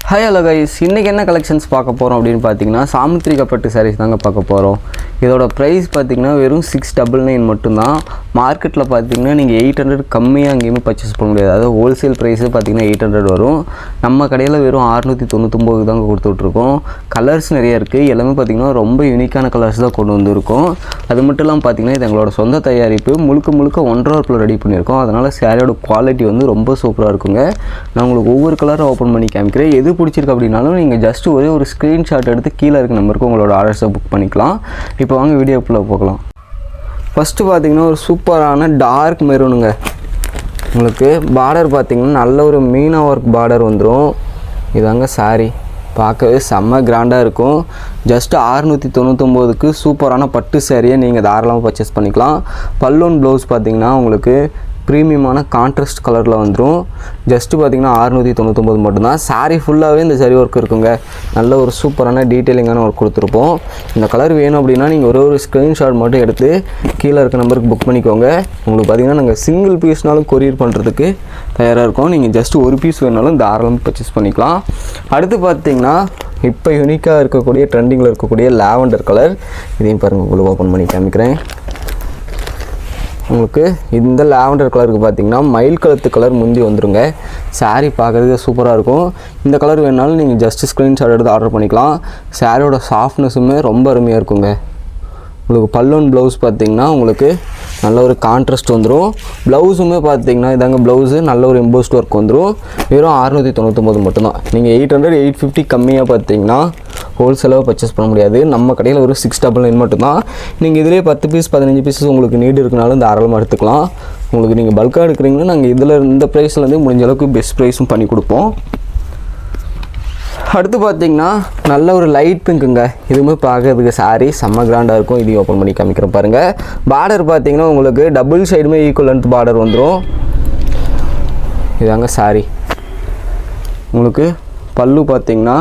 Hi hello guys, இன்றைக்கி என்ன collections பார்க்க போகிறோம் அப்படின்னு பார்த்தீங்கன்னா சாமுத்திரிகா பட்டு சாரீஸ் தாங்க பார்க்க போகிறோம். இதோட ப்ரைஸ் பார்த்தீங்கன்னா வெறும் 699 மட்டும்தான். மார்க்கெட்டில் பார்த்தீங்கன்னா நீங்கள் 800 கம்மியாக அங்கேயுமே பர்ச்சேஸ் பண்ண முடியாது. அதாவது ஹோல்சேல் ப்ரைஸு பார்த்தீங்கன்னா 800 வரும். நம்ம கடையில் வெறும் 699 தாங்க கொடுத்துட்ருக்கோம். கலர்ஸ் நிறைய இருக்குது. எல்லாமே பார்த்தீங்கன்னா ரொம்ப யூனிக்கான கலர்ஸ் தான் கொண்டு வந்திருக்கோம். அது மட்டும் இல்லாமல் பார்த்தீங்கன்னா இது எங்களோட சொந்த தயாரிப்பு, முழுக்க 1.5 ஹவர்க்குள்ள ரெடி பண்ணியிருக்கோம். அதனால் சாரியோட குவாலிட்டி வந்து ரொம்ப சூப்பராக இருக்குங்க. நான் உங்களுக்கு ஒவ்வொரு கலரை ஓப்பன் பண்ணி காமிக்கிறேன். எது பிடிச்சிருக்கு அப்படின்னாலும் நீங்கள் ஜஸ்ட் ஒரே ஒரு ஸ்க்ரீன்ஷாட் எடுத்து கீழே இருக்க நம்பருக்கு உங்களோட ஆர்டர்ஸை புக் பண்ணிக்கலாம். இப்போ வாங்க வீடியோக்குள்ளே போகலாம். ஃபஸ்ட்டு பார்த்தீங்கன்னா ஒரு சூப்பரான டார்க் மெரூனுங்க. உங்களுக்கு பார்டர் பார்த்தீங்கன்னா நல்ல ஒரு மீனா ஒர்க் பார்டர் வந்துடும். இதாங்க சாரீ, பார்க்கவே செம்ம கிராண்டாக இருக்கும். ஜஸ்ட் 699க்கு சூப்பரான பட்டு சாரியை நீங்கள் தாராளமாக பர்ச்சேஸ் பண்ணிக்கலாம். பல்லூன் ப்ளவுஸ் பார்த்தீங்கன்னா உங்களுக்கு ப்ரீமியமான கான்ட்ராஸ்ட் கலரில் வந்துடும். ஜஸ்ட்டு பார்த்தீங்கன்னா 699 மட்டும்தான். சாரீ ஃபுல்லாகவே இந்த சரி ஒர்க் இருக்குங்க. நல்ல ஒரு சூப்பரான டீட்டெயிலிங்கான ஒர்க் கொடுத்துருப்போம். இந்த கலர் வேணும் அப்படின்னா நீங்கள் ஒரு ஸ்க்ரீன்ஷாட் மட்டும் எடுத்து கீழே இருக்க நம்பருக்கு புக் பண்ணிக்கோங்க. உங்களுக்கு பார்த்தீங்கன்னா நாங்கள் சிங்கிள் பீஸ்னாலும் கொரியர் பண்ணுறதுக்கு தயாராக இருக்கோம். நீங்கள் ஜஸ்ட் ஒரு பீஸ் வேணாலும் தாராளமாக பர்ச்சேஸ் பண்ணிக்கலாம். அடுத்து பார்த்தீங்கன்னா இப்போ யூனிக்காக இருக்கக்கூடிய ட்ரெண்டிங்கில் இருக்கக்கூடிய லாவெண்டர் கலர். இதையும் பாருங்கள், உங்களுக்கு ஓப்பன் பண்ணி காமிக்கிறேன். உங்களுக்கு இந்த லாவெண்டர் கலருக்கு பார்த்தீங்கன்னா மயில் கழுத்து கலர் முந்தி வந்துருங்க. சாரீ பார்க்குறதுக்கு சூப்பராக இருக்கும். இந்த கலர் வேணாலும் நீங்கள் ஜஸ்ட் ஸ்க்ரீன்ஷாட் எடுத்து ஆர்டர் பண்ணிக்கலாம். சாரியோட சாஃப்ட்னஸுமே ரொம்ப அருமையாக இருக்குங்க. உங்களுக்கு பல்லூன் ப்ளவுஸ் பார்த்தீங்கன்னா உங்களுக்கு நல்ல ஒரு கான்ட்ராஸ்ட் வந்துடும். ப்ளவுஸுமே பார்த்தீங்கன்னா இதாங்க ப்ளவுஸு நல்ல ஒரு எம்போஸ்ட் ஒர்க் வந்துடும். வெறும் 699 மட்டும்தான். நீங்கள் 800 850 கம்மியாக பார்த்தீங்கன்னா ஹோல்சேலாக பர்ச்சேஸ் பண்ண முடியாது. நம்ம கடையில் ஒரு 699 மட்டும்தான். நீங்கள் இதிலே 10 பீஸ் 15 பீஸஸ் உங்களுக்கு நீடு இருக்குனாலும் தாராளமாக எடுத்துக்கலாம். உங்களுக்கு நீங்கள் பல்காக எடுக்கிறீங்கன்னா நாங்கள் இதில் இந்த ப்ரைஸ்லேருந்து முடிஞ்ச அளவுக்கு பெஸ்ட் ப்ரைஸும் பண்ணி கொடுப்போம். அடுத்து பார்த்தீங்கன்னா நல்ல ஒரு லைட் பிங்க்குங்க. இதுவுமே பார்க்கறதுக்கு சாரீ செம்ம கிராண்டாக இருக்கும். இதையும் ஓப்பன் பண்ணி காமிக்கிறேன் பாருங்கள். பார்டர் பார்த்தீங்கன்னா உங்களுக்கு டபுள் சைடுமே ஈக்குவல் லென்த் பார்டர் வந்துடும். இதாங்க சாரீ. உங்களுக்கு பல்லு பார்த்தீங்கன்னா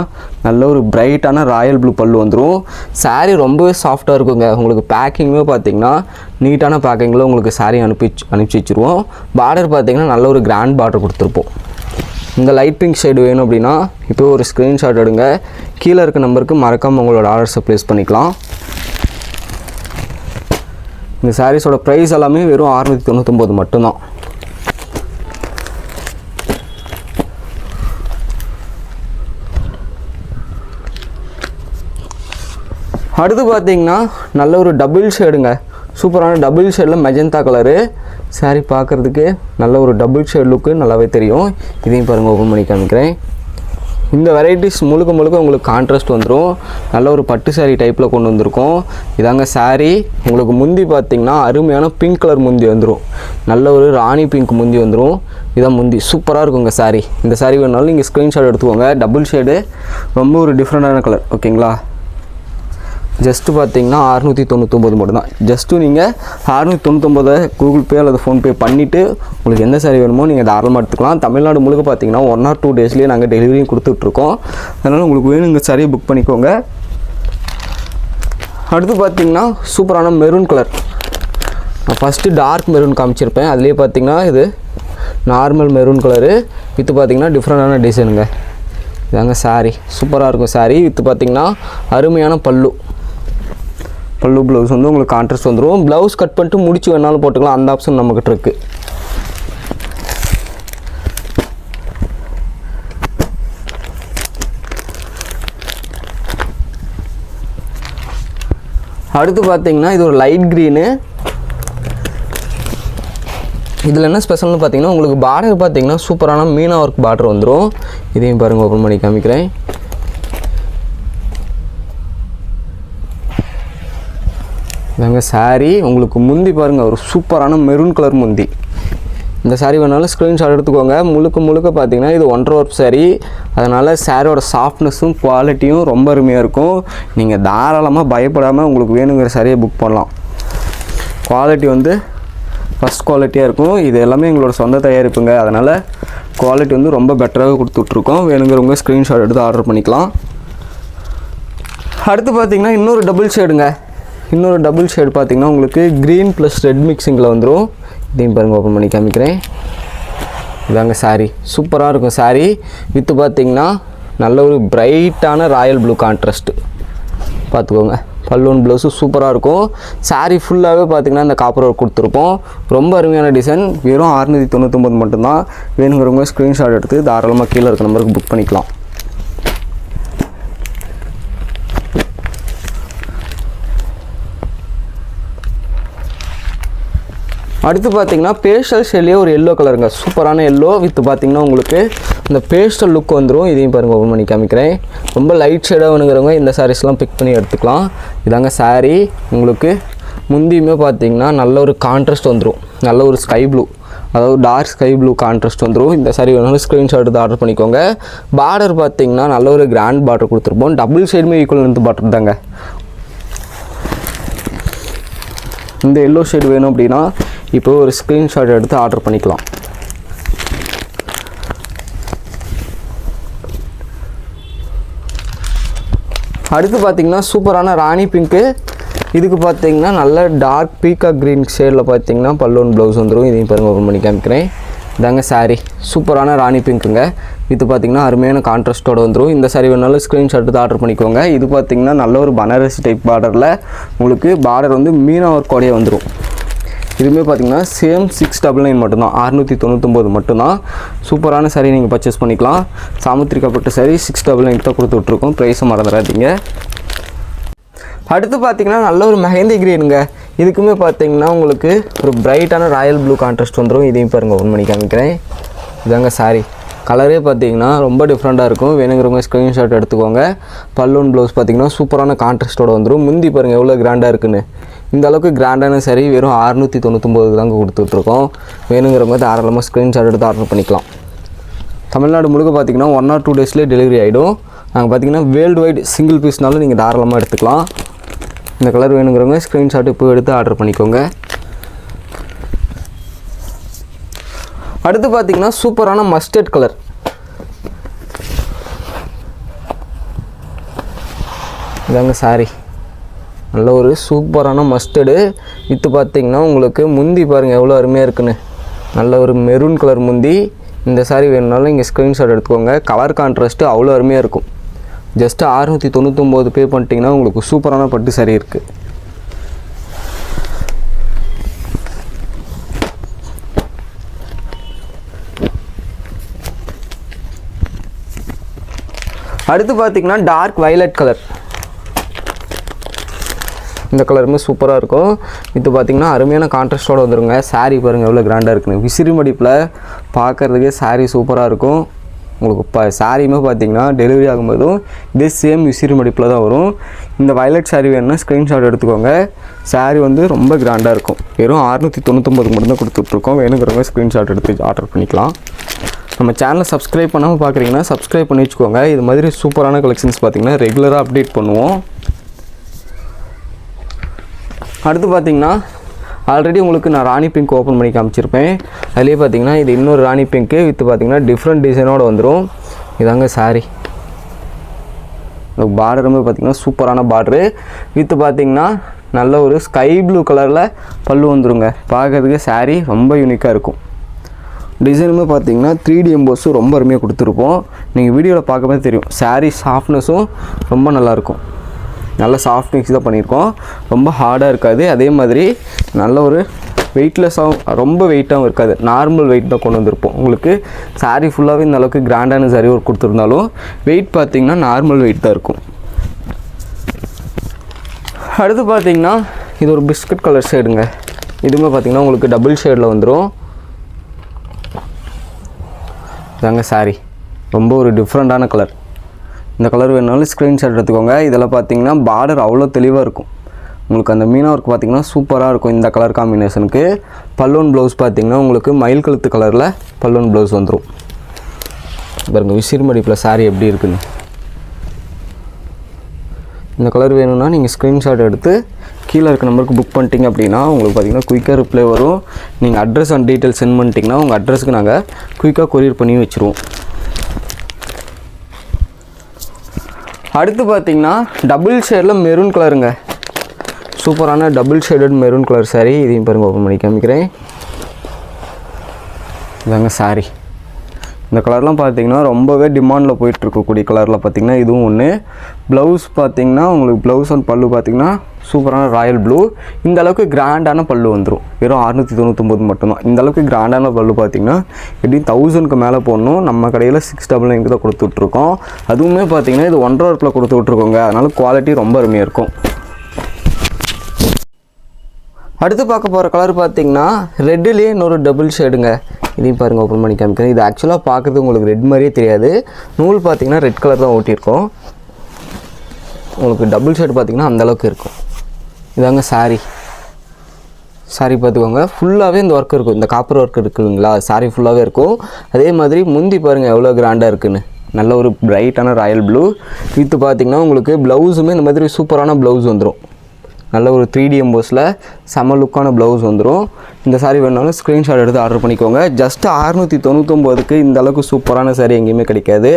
நல்ல ஒரு பிரைட்டான ராயல் ப்ளூ பல்லு வந்துடும். சாரீ ரொம்பவே சாஃப்டாக இருக்குங்க. உங்களுக்கு பேக்கிங்குமே பார்த்தீங்கன்னா நீட்டான பேக்கிங்கில் உங்களுக்கு சாரீ அனுப்பிச்சி வச்சுருவோம். பார்டர் பார்த்தீங்கன்னா நல்ல ஒரு கிராண்ட் பார்டர் கொடுத்துருப்போம். இந்த லைட் பிங்க் ஷேடு வேணும் அப்படின்னா இப்போ ஒரு ஸ்க்ரீன்ஷாட் எடுங்க. கீழே இருக்க நம்பருக்கு மறக்காமல் உங்களோட ஆர்டர்ஸை ப்ளேஸ் பண்ணிக்கலாம். இந்த சாரீஸோட ப்ரைஸ் எல்லாமே வெறும் 699 மட்டும்தான். அடுத்து பார்த்தீங்கன்னா நல்ல ஒரு டபுள் ஷேடுங்க. சூப்பரான டபுள் ஷேடில் மெஜந்தா கலரு. சாரீ பார்க்குறதுக்கு நல்ல ஒரு டபுள் ஷேட் லுக்கு நல்லாவே தெரியும். இதையும் பாருங்கள், ஓப்பன் பண்ணி காமிக்கிறேன். இந்த வெரைட்டிஸ் முழுக்க உங்களுக்கு கான்ட்ராஸ்ட் வந்துடும். நல்ல ஒரு பட்டு சாரீ டைப்பில் கொண்டு வந்திருக்கோம். இதாங்க சாரீ. உங்களுக்கு முந்தி பார்த்திங்கன்னா அருமையான பிங்க் கலர் முந்தி வந்துடும். நல்ல ஒரு ராணி பிங்க் முந்தி வந்துடும். இதான் முந்தி. சூப்பராக இருக்குங்க சாரீ. இந்த சாரீ வேணாலும் நீங்கள் ஸ்க்ரீன்ஷாட் எடுத்துக்கோங்க. டபுள் ஷேடு ரொம்ப ஒரு டிஃப்ரெண்ட்டான கலர். ஓகேங்களா? ஜஸ்ட்டு பார்த்தீங்கன்னா 699 மட்டும்தான். ஜஸ்ட்டு நீங்கள் 699 கூகுள் பே அல்லது ஃபோன்பே பண்ணிவிட்டு உங்களுக்கு எந்த சாரீ வேணுமோ நீங்கள் தாராளமாக எடுத்துக்கலாம். தமிழ்நாடு முழுக்க பார்த்தீங்கன்னா 1 or 2 டேஸ்லேயே நாங்கள் டெலிவரியும் கொடுத்துட்ருக்கோம். அதனால் உங்களுக்கு வேணுங்க சாரியை புக் பண்ணிக்கோங்க. அடுத்து பார்த்தீங்கன்னா சூப்பரான மெரூன் கலர். நான் ஃபஸ்ட்டு டார்க் மெரூன் காமிச்சிருப்பேன். அதுலேயே பார்த்தீங்கன்னா இது நார்மல் மெரூன் கலரு வித்து பார்த்தீங்கன்னா டிஃப்ரெண்டான டிசைனுங்க. இதாங்க சாரீ. சூப்பராக இருக்கும் சாரீ. வித்து பார்த்தீங்கன்னா அருமையான பல்லு ப்ளவுஸ் வந்து உங்களுக்கு கான்ட்ராஸ்ட் வந்துடும். ப்ளவுஸ் கட் பண்ணிட்டு முடிச்சு வேணாலும் போட்டுக்கலாம். அந்த ஆப்ஷன் நம்மக்கிட்ட இருக்குது. அடுத்து பார்த்தீங்கன்னா இது ஒரு லைட் க்ரீனு. இதில் என்ன ஸ்பெஷல்னு பார்த்தீங்கன்னா உங்களுக்கு பார்டர் பார்த்தீங்கன்னா சூப்பரான மீனா ஒர்க் பார்டர் வந்துடும். இதையும் பாருங்கள், ஓப்பன் பண்ணி காமிக்கிறேன். இதாங்க சாரீ. உங்களுக்கு முந்தி பாருங்கள், ஒரு சூப்பரான மெரூன் கலர் முந்தி. இந்த சாரீ வேணாலும் ஸ்க்ரீன்ஷாட் எடுத்துக்கோங்க. முழுக்க பார்த்தீங்கன்னா இது 1 hour சாரீ. அதனால் சாரியோட சாஃப்ட்னஸும் குவாலிட்டியும் ரொம்ப அருமையாக இருக்கும். நீங்கள் தாராளமாக பயப்படாமல் உங்களுக்கு வேணுங்கிற சாரியை புக் பண்ணலாம். குவாலிட்டி வந்து ஃபஸ்ட் குவாலிட்டியாக இருக்கும். இது எல்லாமே எங்களோட சொந்த தயாரிப்புங்க. அதனால் குவாலிட்டி வந்து ரொம்ப பெட்டராக கொடுத்துட்ருக்கோம். வேணுங்கிறவங்க ஸ்க்ரீன்ஷாட் எடுத்து ஆர்டர் பண்ணிக்கலாம். அடுத்து பார்த்தீங்கன்னா இன்னொரு டபுள் ஷேடுங்க. இன்னொரு டபுள் ஷேட் பார்த்தீங்கன்னா உங்களுக்கு க்ரீன் ப்ளஸ் ரெட் மிக்சிங்கில் வந்துடும். இதையும் பாருங்கள், ஓப்பன் பண்ணி காமிக்கிறேன். இதாங்க சாரீ. சூப்பராக இருக்கும் சாரீ. வித்து பார்த்தீங்கன்னா நல்ல ஒரு பிரைட்டான ராயல் ப்ளூ கான்ட்ராஸ்ட்டு பார்த்துக்கோங்க. பல்லுவன் ப்ளவுஸு சூப்பராக இருக்கும். சாரீ ஃபுல்லாகவே பார்த்திங்கன்னா இந்த காப்பர் ஒர்க் கொடுத்துருப்போம். ரொம்ப அருமையான டிசைன். வெறும் 699 மட்டும்தான். வேணுங்கிறவங்க ஸ்க்ரீன்ஷாட் எடுத்து தாராளமாக கீழே இருக்க நம்பருக்கு புக் பண்ணிக்கலாம். அடுத்து பார்த்திங்கன்னா பேஸ்டல் ஷேட்லேயே ஒரு எல்லோ கலருங்க. சூப்பரான எல்லோ வித் பார்த்திங்கன்னா உங்களுக்கு இந்த பேஸ்டல் லுக் வந்துடும். இதையும் பாருங்கள் ஓப்பன் பண்ணி காமிக்கிறேன். ரொம்ப லைட் ஷேடாக வேணுங்கிறவங்க இந்த சாரீஸ்லாம் பிக் பண்ணி எடுத்துக்கலாம். இதாங்க சாரீ. உங்களுக்கு முந்தியுமே பார்த்திங்கன்னா நல்ல ஒரு கான்ட்ராஸ்ட் வந்துடும். நல்ல ஒரு ஸ்கை ப்ளூ, அதாவது டார்க் ஸ்கை ப்ளூ கான்ட்ராஸ்ட் வந்துடும். இந்த சாரீ வேணாலும் ஸ்க்ரீன்ஷாட் எடுத்து ஆர்டர் பண்ணிக்கோங்க. பார்டர் பார்த்திங்கன்னா நல்ல ஒரு கிராண்ட் பார்டர் கொடுத்துருப்போம். டபுள் சைடுமே ஈக்குவல் லென்த் பார்டர் தாங்க. இந்த எல்லோ ஷேட் வேணும் அப்படின்னா இப்போ ஒரு ஸ்க்ரீன்ஷாட் எடுத்து ஆர்டர் பண்ணிக்கலாம். அடுத்து பார்த்திங்கன்னா சூப்பரான ராணி பிங்க்கு. இதுக்கு பார்த்திங்கன்னா நல்ல டார்க் பீகாக் க்ரீன் ஷேடில் பார்த்திங்கன்னா பல்லுவன் ப்ளவுஸ் வந்துடும். இதையும் பாருங்கள் ஓப்பன் பண்ணி காமிக்கிறேன். இதாங்க சாரீ. சூப்பரான ராணி பிங்க்குங்க. இது பார்த்திங்கன்னா அருமையான கான்ட்ராஸ்ட்டோடு வந்துடும். இந்த சாரீ வேணாலும் ஸ்க்ரீன்ஷாட் எடுத்து ஆர்டர் பண்ணிக்கோங்க. இது பார்த்திங்கன்னா நல்ல ஒரு பனாரசி டைப் பார்டரில் உங்களுக்கு பார்டர் வந்து மீனா ஒர்க்கோடையே வந்துடும். இதுவுமே பார்த்திங்கன்னா சேம் 699 மட்டும்தான். 699 மட்டும்தான். சூப்பரான சாரீ நீங்கள் பர்ச்சேஸ் பண்ணிக்கலாம். சாமுத்திரிக்கப்பட்ட சாரீ 699 தான் கொடுத்து விட்ருக்கோம். ப்ரைஸை மறந்துடாதீங்க. அடுத்து பார்த்திங்கன்னா நல்ல ஒரு மெஹந்தி க்ரீனுங்க. இதுக்குமே பார்த்திங்கன்னா உங்களுக்கு ஒரு பிரைட்டான ராயல் ப்ளூ கான்ட்ராஸ்ட் வந்துடும். இதையும் பாருங்கள் ஓப்பன் பண்ணி காமிக்கிறேன். இதாங்க சாரீ. கலரே பார்த்திங்கன்னா ரொம்ப டிஃப்ரெண்ட்டாக இருக்கும். வேணுங்கிறவங்க ஸ்க்ரீன்ஷாட் எடுத்துக்கோங்க. பல்லுவன் ப்ளவுஸ் பார்த்திங்கன்னா சூப்பரான கான்ட்ராஸ்ட்டோடு வந்துடும். முந்தி பாருங்கள் எவ்வளோ கிராண்டாக இருக்குன்னு. இந்த அளவுக்கு கிராண்டான சாரீ வெறும் 699 தாங்க கொடுத்துட்ருக்கோம். வேணுங்கிறவங்க தாராளமாக ஸ்க்ரீன்ஷாட் எடுத்து ஆர்டர் பண்ணிக்கலாம். தமிழ்நாடு முழுக்க பார்த்திங்கன்னா 1 or 2 டேஸ்லேயே டெலிவரி ஆகிடும். நாங்கள் பார்த்திங்கன்னா வேர்ல்டு வைடு சிங்கிள் பீஸ்னாலும் நீங்கள் தாராளமாக எடுத்துக்கலாம். இந்த கலர் வேணுங்கிறவங்க ஸ்க்ரீன்ஷாட் இப்போ எடுத்து ஆர்டர் பண்ணிக்கோங்க. அடுத்து பார்த்திங்கன்னா சூப்பரான மஸ்டர்ட் கலர். இதாங்க சாரீ. நல்ல ஒரு சூப்பரான மஸ்டர்டு வித்து பார்த்திங்கன்னா உங்களுக்கு முந்தி பாருங்கள் எவ்வளோ அருமையாக இருக்குன்னு. நல்ல ஒரு மெரூன் கலர் முந்தி. இந்த சாரீ வேணுனாலும் இங்கே ஸ்க்ரீன்ஷாட் எடுத்துக்கோங்க. கலர் கான்ட்ராஸ்ட்டு அவ்வளோ அருமையாக இருக்கும். ஜஸ்ட்டு 699 பே பண்ணிட்டீங்கன்னா உங்களுக்கு சூப்பரான பட்டு சாரீ இருக்குது. அடுத்து பார்த்திங்கன்னா டார்க் வயலட் கலர். இந்த கலருமே சூப்பராக இருக்கும். இது பார்த்திங்கன்னா அருமையான கான்ட்ராஸ்ட்டோடு வந்துருங்க. சாரீ பாருங்கள் எவ்வளோ கிராண்டாக இருக்குன்னு. விசிறி மடிப்பில் பார்க்குறதுக்கே சாரீ சூப்பராக இருக்கும். உங்களுக்கு இப்போ சாரீமே பார்த்திங்கன்னா டெலிவரி ஆகும்போதும் இதே சேம் விசிறி மடிப்பில் தான் வரும். இந்த வயலட் சாரீ வேணுன்னா ஸ்க்ரீன்ஷாட் எடுத்துக்கோங்க. சாரீ வந்து ரொம்ப கிராண்டாக இருக்கும். வெறும் 699 மட்டும்தான் கொடுத்துட்ருக்கோம். வேணுங்கிறவங்க ஸ்க்ரீன்ஷாட் எடுத்து ஆர்டர் பண்ணிக்கலாம். நம்ம சேனலை சப்ஸ்கிரைப் பண்ணாமல் பார்க்குறீங்கன்னா சப்ஸ்கிரைப் பண்ணி வச்சுக்கோங்க. இது மாதிரி சூப்பரான கலெக்ஷன்ஸ் பார்த்திங்கன்னா ரெகுலராக அப்டேட் பண்ணுவோம். அடுத்து பார்த்திங்கன்னா ஆல்ரெடி உங்களுக்கு நான் ராணி பிங்க் ஓப்பன் பண்ணி காமிச்சிருப்பேன். அதுலேயே பார்த்திங்கன்னா இது இன்னொரு ராணி பிங்க்கு வித்து பார்த்திங்கன்னா டிஃப்ரெண்ட் டிசைனோடு வந்துடும். இதாங்க சாரீ. பார்டருமே பார்த்திங்கன்னா சூப்பரான பார்டரு வித்து பார்த்திங்கன்னா நல்ல ஒரு ஸ்கை ப்ளூ கலரில் பல்லு வந்துடுங்க. பார்க்குறதுக்கு சாரீ ரொம்ப யூனிக்காக இருக்கும். டிசைனுமே பார்த்திங்கன்னா 3D எம்போஸும் ரொம்ப அருமையாக கொடுத்துருப்போம். நீங்கள் வீடியோவில் பார்க்கும்போது தெரியும். சாரீ சாஃப்ட்னஸும் ரொம்ப நல்லாயிருக்கும். நல்ல சாஃப்ட் மிக்ஸ் தான் பண்ணியிருக்கோம். ரொம்ப ஹார்டாக இருக்காது. அதே மாதிரி நல்ல ஒரு வெயிட்லெஸ்ஸாகவும் ரொம்ப வெயிட்டாகவும் இருக்காது. நார்மல் வெயிட் தான் கொண்டு வந்திருப்போம். உங்களுக்கு சாரீ ஃபுல்லாகவே இந்த அளவுக்கு கிராண்டான சாரீ ஒர்க் கொடுத்துருந்தாலும் வெயிட் பார்த்திங்கன்னா நார்மல் வெயிட் தான் இருக்கும். அடுத்து பார்த்திங்கன்னா இது ஒரு பிஸ்கட் கலர் ஷேடுங்க. இதுவுமே பார்த்திங்கன்னா உங்களுக்கு டபுள் ஷேடில் வந்துடும். இதாங்க சாரீ. ரொம்ப ஒரு டிஃப்ரெண்ட்டான கலர். இந்த கலர் வேணுனாலும் ஸ்க்ரீன்ஷாட் எடுத்துக்கோங்க. இதில் பார்த்திங்கன்னா பார்டர் அவ்வளோ தெளிவாக இருக்கும். உங்களுக்கு அந்த மீனா ஒர்க் பார்த்திங்கன்னா சூப்பராக இருக்கும். இந்த கலர் காம்பினேஷனுக்கு பல்லுவன் ப்ளவுஸ் பார்த்திங்கன்னா உங்களுக்கு மயில் கழுத்து கலரில் பல்லுவன் ப்ளவுஸ் வந்துடும். பாருங்கள் விசிறி மடிப்பில் சாரீ எப்படி இருக்குன்னு. இந்த கலர் வேணும்னா நீங்கள் ஸ்க்ரீன்ஷாட் எடுத்து கீழே இருக்க நம்பருக்கு புக் பண்ணிட்டீங்க அப்படின்னா உங்களுக்கு பார்த்திங்கன்னா குயிக்காக ரிப்ளை வரும். நீங்கள் அட்ரஸ் அண்ட் டீட்டெயில்ஸ் சென்ட் பண்ணிட்டீங்கன்னா உங்கள் அட்ரஸுக்கு நாங்கள் குயிக்காக கொரியர் பண்ணி வச்சுருவோம். அடுத்து பார்த்திங்கன்னா டபுள் ஷேடில் மெரூன் கலருங்க. சூப்பரான double shaded maroon colour sari. இதையும் பாருங்கள் ஓப்பன் பண்ணி காமிக்கிறேன். இதாங்க சாரீ. இந்த கலர்லாம் பார்த்தீங்கன்னா ரொம்பவே டிமாண்டில் போயிட்டுருக்கக்கூடிய கலரில் பார்த்தீங்கன்னா இதுவும் ஒன்று. ப்ளவுஸ் பார்த்தீங்கன்னா உங்களுக்கு ப்ளவுஸ் அண்ட் பல்லு பார்த்தீங்கன்னா சூப்பரான ராயல் ப்ளூ. இந்த அளவுக்கு கிராண்டான பல்லு வந்துடும். வெறும் 699 மட்டும்தான். இந்த அளவுக்கு கிராண்டான பல்லு பார்த்தீங்கன்னா எப்படியும் 1000க்கு மேலே போடணும். நம்ம கடையில் 699 தான் கொடுத்துட்ருக்கோம். அதுவுமே பார்த்தீங்கன்னா இது 1.5 ஒர்க்கில் கொடுத்து விட்ருக்கோங்க. அதனால் குவாலிட்டி ரொம்ப அருமையாக இருக்கும். அடுத்து பார்க்க போகிற கலர் பார்த்தீங்கன்னா ரெட்டுலேயே இன்னொரு டபுள் ஷேடுங்க. இதையும் பாருங்கள், ஓப்பன் பண்ணி காமிக்கிறேன். இது ஆக்சுவலாக பார்க்குறது உங்களுக்கு ரெட் மாதிரியே தெரியாது. நூல் பார்த்தீங்கன்னா ரெட் கலர் தான் ஓட்டியிருக்கோம். உங்களுக்கு டபுள் ஷேடு பார்த்தீங்கன்னா அந்தளவுக்கு இருக்கும். இதாங்க சாரீ பார்த்துக்கோங்க. ஃபுல்லாகவே இந்த ஒர்க் இருக்கும். இந்த காப்பர் ஒர்க் இருக்குதுங்களா, சாரீ ஃபுல்லாகவே இருக்கும். அதே மாதிரி முந்தி பாருங்கள் எவ்வளோ கிராண்டாக இருக்குதுன்னு. நல்ல ஒரு பிரைட்டான ராயல் ப்ளூ வித்து பார்த்தீங்கன்னா உங்களுக்கு ப்ளவுஸுமே இந்த மாதிரி சூப்பரான ப்ளவுஸ் வந்துடும். நல்ல ஒரு 3D எம்போஸில் செம லுக்கான ப்ளவுஸ் வந்துடும். இந்த சாரீ வேணாலும் ஸ்க்ரீன்ஷாட் எடுத்து ஆர்டர் பண்ணிக்கோங்க. ஜஸ்ட்டு 699க்கு இந்த அளவுக்கு சூப்பரான சாரீ எங்கேயுமே கிடைக்காது.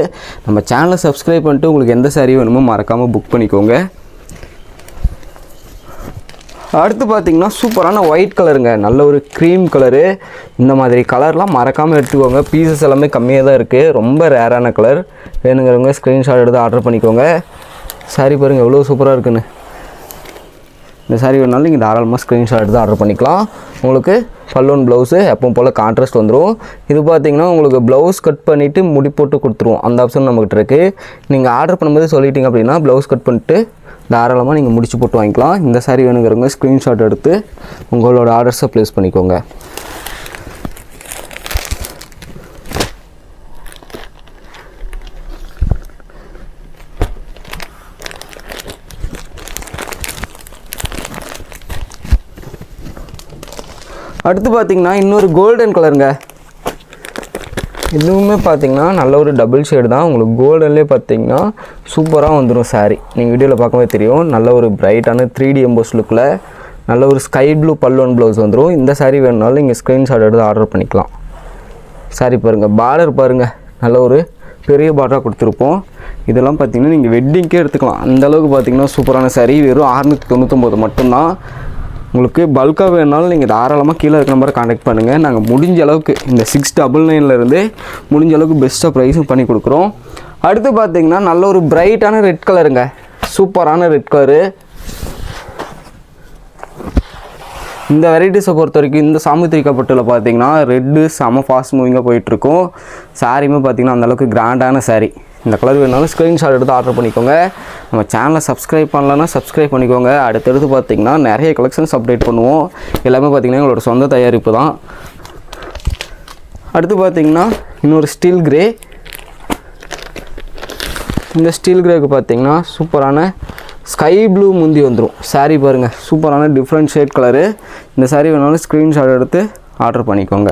நம்ம சேனலை சப்ஸ்கிரைப் பண்ணிட்டு உங்களுக்கு எந்த சாரீ வேணுமோ மறக்காமல் புக் பண்ணிக்கோங்க. அடுத்து பார்த்திங்கன்னா சூப்பரான ஒயிட் கலருங்க. நல்ல ஒரு க்ரீம் கலரு. இந்த மாதிரி கலர்லாம் மறக்காமல் எடுத்துக்கோங்க. பீசஸ் எல்லாமே கம்மியாக தான் இருக்குது. ரொம்ப ரேரான கலர். வேணுங்கிறவங்க ஸ்க்ரீன்ஷாட் எடுத்து ஆர்டர் பண்ணிக்கோங்க. சாரீ பாருங்கள் எவ்வளோ சூப்பராக இருக்குன்னு. இந்த சாரீ வேணாலும் நீங்கள் தாராளமாக ஸ்க்ரீன்ஷாட் எடுத்து ஆர்டர் பண்ணிக்கலாம். உங்களுக்கு பல்லூன் ப்ளவுஸு எப்பவும் போல் கான்ட்ராஸ்ட் வந்துடும். இது பார்த்திங்கன்னா உங்களுக்கு ப்ளவுஸ் கட் பண்ணிவிட்டு முடி போட்டு கொடுத்துருவோம். அந்த ஆப்ஷன் நம்மகிட்ட இருக்குது. நீங்கள் ஆர்டர் பண்ணும்போது சொல்லிட்டீங்க அப்படின்னா ப்ளவுஸ் கட் பண்ணிட்டு தாராளமாக நீங்கள் முடிச்சு போட்டு வாங்கிக்கலாம். இந்த சாரீ வேணுங்கிறவங்க ஸ்க்ரீன்ஷாட் எடுத்து உங்களோட ஆர்டர்ஸை ப்ளேஸ் பண்ணிக்கோங்க. அடுத்து பார்த்திங்கன்னா இன்னொரு கோல்டன் கலருங்க. இதுவுமே பார்த்திங்கன்னா நல்ல ஒரு டபுள் ஷேடு தான். உங்களுக்கு கோல்டன்லேயே பார்த்திங்கன்னா சூப்பராக வந்துடும் சாரீ. நீங்கள் வீடியோவில் பார்க்கும்போது தெரியும். நல்ல ஒரு பிரைட்டான 3D எம்போஸ் லுக்கில் நல்ல ஒரு ஸ்கை ப்ளூ பல்லுவன் ப்ளவுஸ் வந்துடும். இந்த சாரீ வேணுனாலும் நீங்கள் ஸ்க்ரீன்ஷாட் எடுத்து ஆர்டர் பண்ணிக்கலாம். சாரீ பாருங்கள், பார்டர் பாருங்கள், நல்ல ஒரு பெரிய பார்டராக கொடுத்துருப்போம். இதெல்லாம் பார்த்திங்கன்னா நீங்கள் வெட்டிங்க்கே எடுத்துக்கலாம். அந்தளவுக்கு பார்த்திங்கன்னா சூப்பரான சாரீ. வெறும் 699 மட்டும்தான். உங்களுக்கு பல்காக வேணுனாலும் நீங்கள் தாராளமாக கீழே இருக்கிற நம்பரை கான்டாக்ட் பண்ணுங்கள். நாங்கள் முடிஞ்ச அளவுக்கு இந்த 699 முடிஞ்ச அளவுக்கு பெஸ்ட்டாக ப்ரைஸும் பண்ணி கொடுக்குறோம். அடுத்து பார்த்திங்கன்னா நல்ல ஒரு பிரைட்டான ரெட் கலருங்க. சூப்பரான ரெட் கலரு. இந்த வெரைட்டிஸை பொறுத்த வரைக்கும் இந்த சாமுத்திரிகா பட்டில் பார்த்திங்கன்னா ரெட்டு செம ஃபாஸ்ட் மூவிங்காக போயிட்டுருக்கும். சாரியுமே பார்த்திங்கன்னா அந்தளவுக்கு கிராண்டான சாரீ. இந்த கலர் வேணாலும் ஸ்க்ரீன்ஷாட் எடுத்து ஆர்டர் பண்ணிக்கோங்க. நம்ம சேனலை சப்ஸ்கிரைப் பண்ணலன்னா சப்ஸ்கிரைப் பண்ணிக்கோங்க. அடுத்தடுத்து பார்த்திங்கன்னா நிறைய கலெக்ஷன்ஸ் அப்டேட் பண்ணுவோம். எல்லாமே பார்த்திங்கன்னா எங்களோட சொந்த தயாரிப்பு தான். அடுத்து பார்த்திங்கன்னா இன்னொரு ஸ்டீல் கிரே. இந்த ஸ்டீல் கிரேக்கு பார்த்திங்கன்னா சூப்பரான ஸ்கை ப்ளூ முந்தி வந்துடும். சாரீ பாருங்கள், சூப்பரான டிஃப்ரெண்ட் ஷேட் கலரு. இந்த சாரீ வேணாலும் ஸ்க்ரீன்ஷாட் எடுத்து ஆர்டர் பண்ணிக்கோங்க.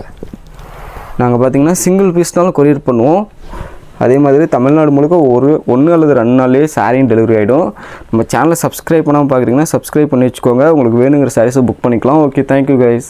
நாங்கள் பார்த்திங்கன்னா சிங்கிள் பீஸ்னாலும் கொரியர் பண்ணுவோம். அதே மாதிரி தமிழ்நாடு முழுக்க 1 அல்லது 2 நாள்லேயே சாரியும் டெலிவரி ஆகிடும். நம்ம சேனலை சப்ஸ்கிரைப் பண்ணாமல் பார்க்குறீங்கன்னா சப்ஸ்கிரைப் பண்ணி வச்சுக்கோங்க. உங்களுக்கு வேணுங்கிற சாரீஸை புக் பண்ணிக்கலாம். Okay, thank you guys.